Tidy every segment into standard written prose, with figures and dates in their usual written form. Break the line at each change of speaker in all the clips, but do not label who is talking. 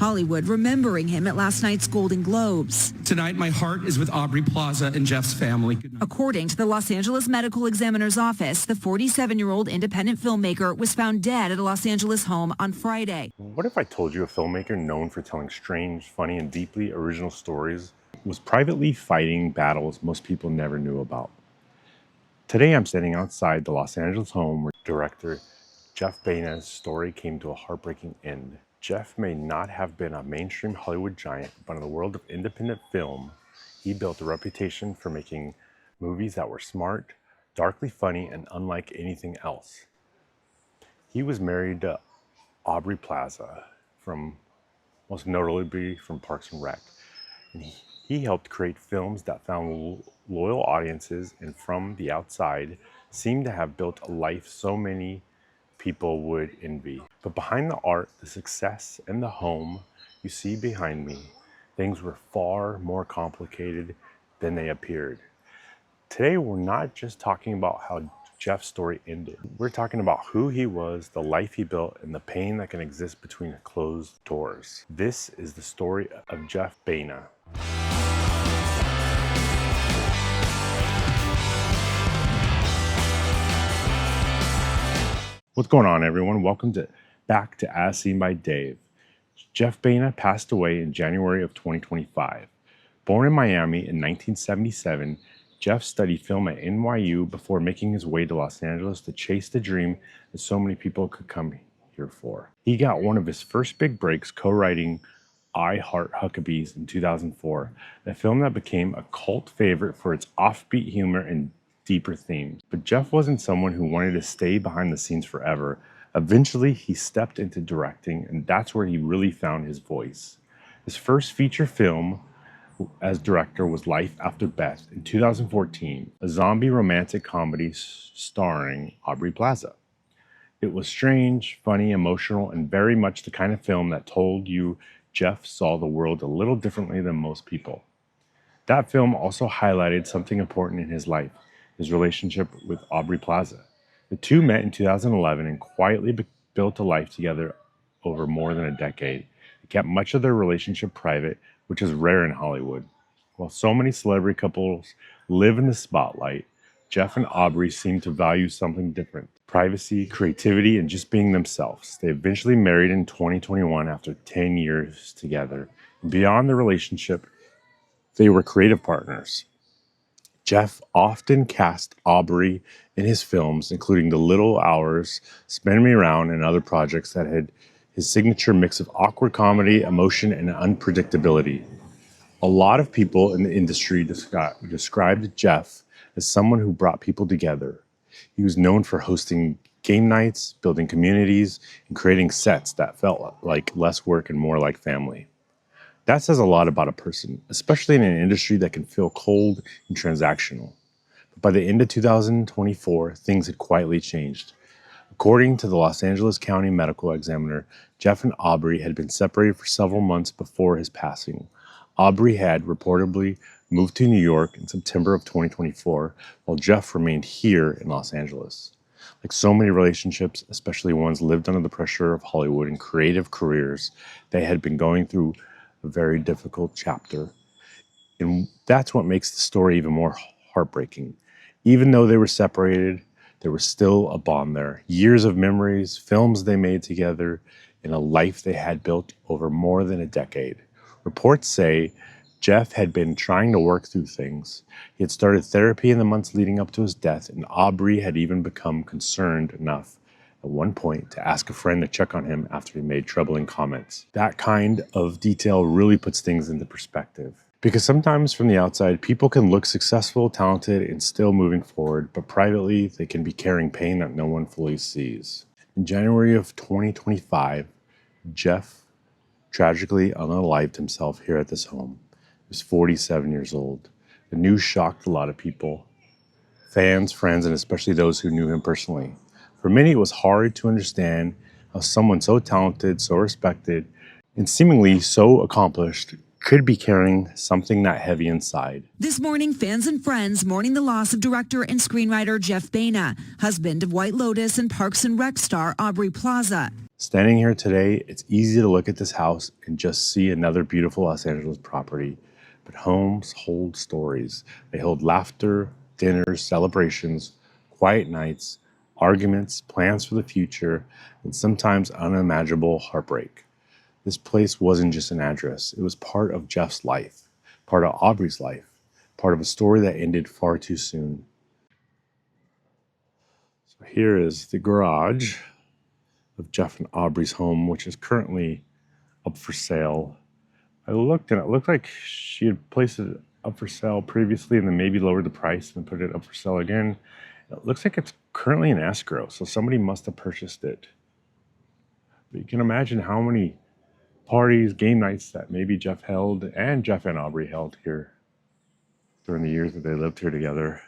Hollywood remembering him at last night's Golden Globes.
Tonight, my heart is with Aubrey Plaza and Jeff's family.
According to the Los Angeles Medical Examiner's Office, the 47-year-old independent filmmaker was found dead at a Los Angeles home on Friday.
What if I told you a filmmaker known for telling strange, funny, and deeply original stories was privately fighting battles most people never knew about? Today, I'm standing outside the Los Angeles home where director Jeff Baena's story came to a heartbreaking end. Jeff may not have been a mainstream Hollywood giant, but in the world of independent film, he built a reputation for making movies that were smart, darkly funny, and unlike anything else. He was married to Aubrey Plaza, most notably from Parks and Rec. And he helped create films that found loyal audiences and from the outside seemed to have built a life so many people would envy. But behind the art, the success, and the home you see behind me, things were far more complicated than they appeared. Today, we're not just talking about how Jeff's story ended. We're talking about who he was, the life he built, and the pain that can exist between closed doors. This is the story of Jeff Baena. What's going on, everyone? Welcome back to As Seen by Dave. Jeff Baena passed away in January of 2025. Born in Miami in 1977, Jeff studied film at NYU before making his way to Los Angeles to chase the dream that so many people could come here for. He got one of his first big breaks co-writing I Heart Huckabees in 2004, a film that became a cult favorite for its offbeat humor and deeper themes. But Jeff wasn't someone who wanted to stay behind the scenes forever. Eventually, he stepped into directing, and that's where he really found his voice. His first feature film as director was Life After Beth in 2014, a zombie romantic comedy starring Aubrey Plaza. It was strange, funny, emotional, and very much the kind of film that told you Jeff saw the world a little differently than most people. That film also highlighted something important in his life: his relationship with Aubrey Plaza. The two met in 2011 and quietly built a life together over more than a decade. They kept much of their relationship private, which is rare in Hollywood. While so many celebrity couples live in the spotlight, Jeff and Aubrey seem to value something different: privacy, creativity, and just being themselves. They eventually married in 2021 after 10 years together. And beyond the relationship, they were creative partners. Jeff often cast Aubrey in his films, including The Little Hours, Spin Me Around, and other projects that had his signature mix of awkward comedy, emotion, and unpredictability. A lot of people in the industry described Jeff as someone who brought people together. He was known for hosting game nights, building communities, and creating sets that felt like less work and more like family. That says a lot about a person, especially in an industry that can feel cold and transactional. But by the end of 2024, things had quietly changed. According to the Los Angeles County Medical Examiner, Jeff and Aubrey had been separated for several months before his passing. Aubrey had reportedly moved to New York in September of 2024, while Jeff remained here in Los Angeles. Like so many relationships, especially ones lived under the pressure of Hollywood and creative careers, they had been going through a very difficult chapter. And that's what makes the story even more heartbreaking. Even though they were separated, there was still a bond there. Years of memories, films they made together, and a life they had built over more than a decade. Reports say Jeff had been trying to work through things. He had started therapy in the months leading up to his death, and Aubrey had even become concerned enough at one point to ask a friend to check on him after he made troubling comments. That kind of detail really puts things into perspective. Because sometimes from the outside, people can look successful, talented, and still moving forward, but privately, they can be carrying pain that no one fully sees. In January of 2025, Jeff tragically unalived himself here at this home. He was 47 years old. The news shocked a lot of people, fans, friends, and especially those who knew him personally. For many, it was hard to understand how someone so talented, so respected, and seemingly so accomplished could be carrying something that heavy inside.
This morning, fans and friends mourning the loss of director and screenwriter Jeff Baena, husband of White Lotus and Parks and Rec star Aubrey Plaza.
Standing here today, it's easy to look at this house and just see another beautiful Los Angeles property. But homes hold stories. They hold laughter, dinners, celebrations, quiet nights, arguments, plans for the future, and sometimes unimaginable heartbreak. This place wasn't just an address. It was part of Jeff's life, part of Aubrey's life, part of a story that ended far too soon. So here is the garage of Jeff and Aubrey's home, which is currently up for sale. I looked and it looked like she had placed it up for sale previously and then maybe lowered the price and put it up for sale again. It looks like it's currently in escrow, so somebody must have purchased it. But you can imagine how many parties, game nights that maybe Jeff held and Jeff and Aubrey held here during the years that they lived here together.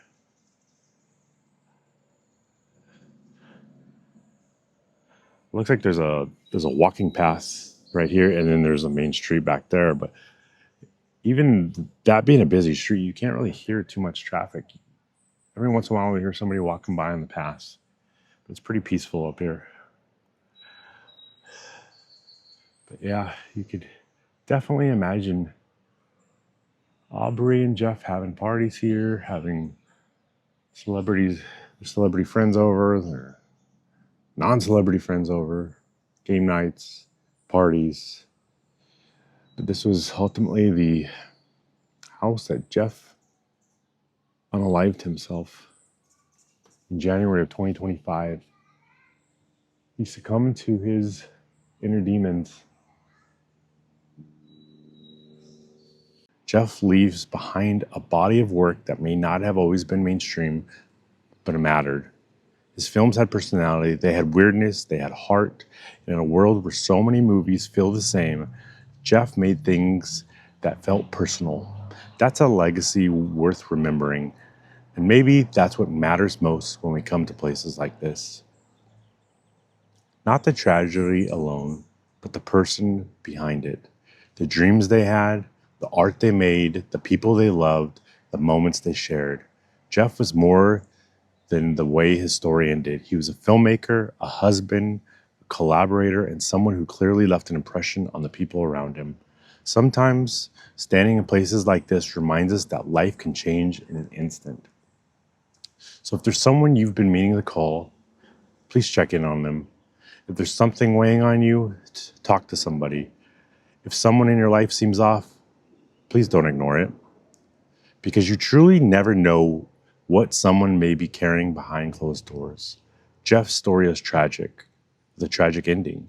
Looks like there's a walking path right here, and then there's a main street back there. But even that being a busy street, you can't really hear too much traffic. Every once in a while, we hear somebody walking by on the path. But it's pretty peaceful up here. But yeah, you could definitely imagine Aubrey and Jeff having parties here, having celebrity friends over, their non-celebrity friends over, game nights, parties. But this was ultimately the house that Jeff unalived himself in January of 2025. He succumbed to his inner demons. Jeff leaves behind a body of work that may not have always been mainstream, but it mattered. His films had personality, they had weirdness, they had heart. And in a world where so many movies feel the same, Jeff made things that felt personal. That's a legacy worth remembering. And maybe that's what matters most when we come to places like this. Not the tragedy alone, but the person behind it. The dreams they had, the art they made, the people they loved, the moments they shared. Jeff was more than the way his story ended. He was a filmmaker, a husband, a collaborator, and someone who clearly left an impression on the people around him. Sometimes standing in places like this reminds us that life can change in an instant. So if there's someone you've been meaning to call, please check in on them. If there's something weighing on you, talk to somebody. If someone in your life seems off, please don't ignore it. Because you truly never know what someone may be carrying behind closed doors. Jeff's story is tragic, with a tragic ending.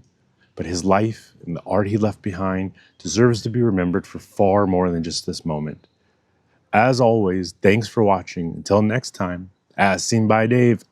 But his life and the art he left behind deserves to be remembered for far more than just this moment. As always, thanks for watching. Until next time, as seen by Dave.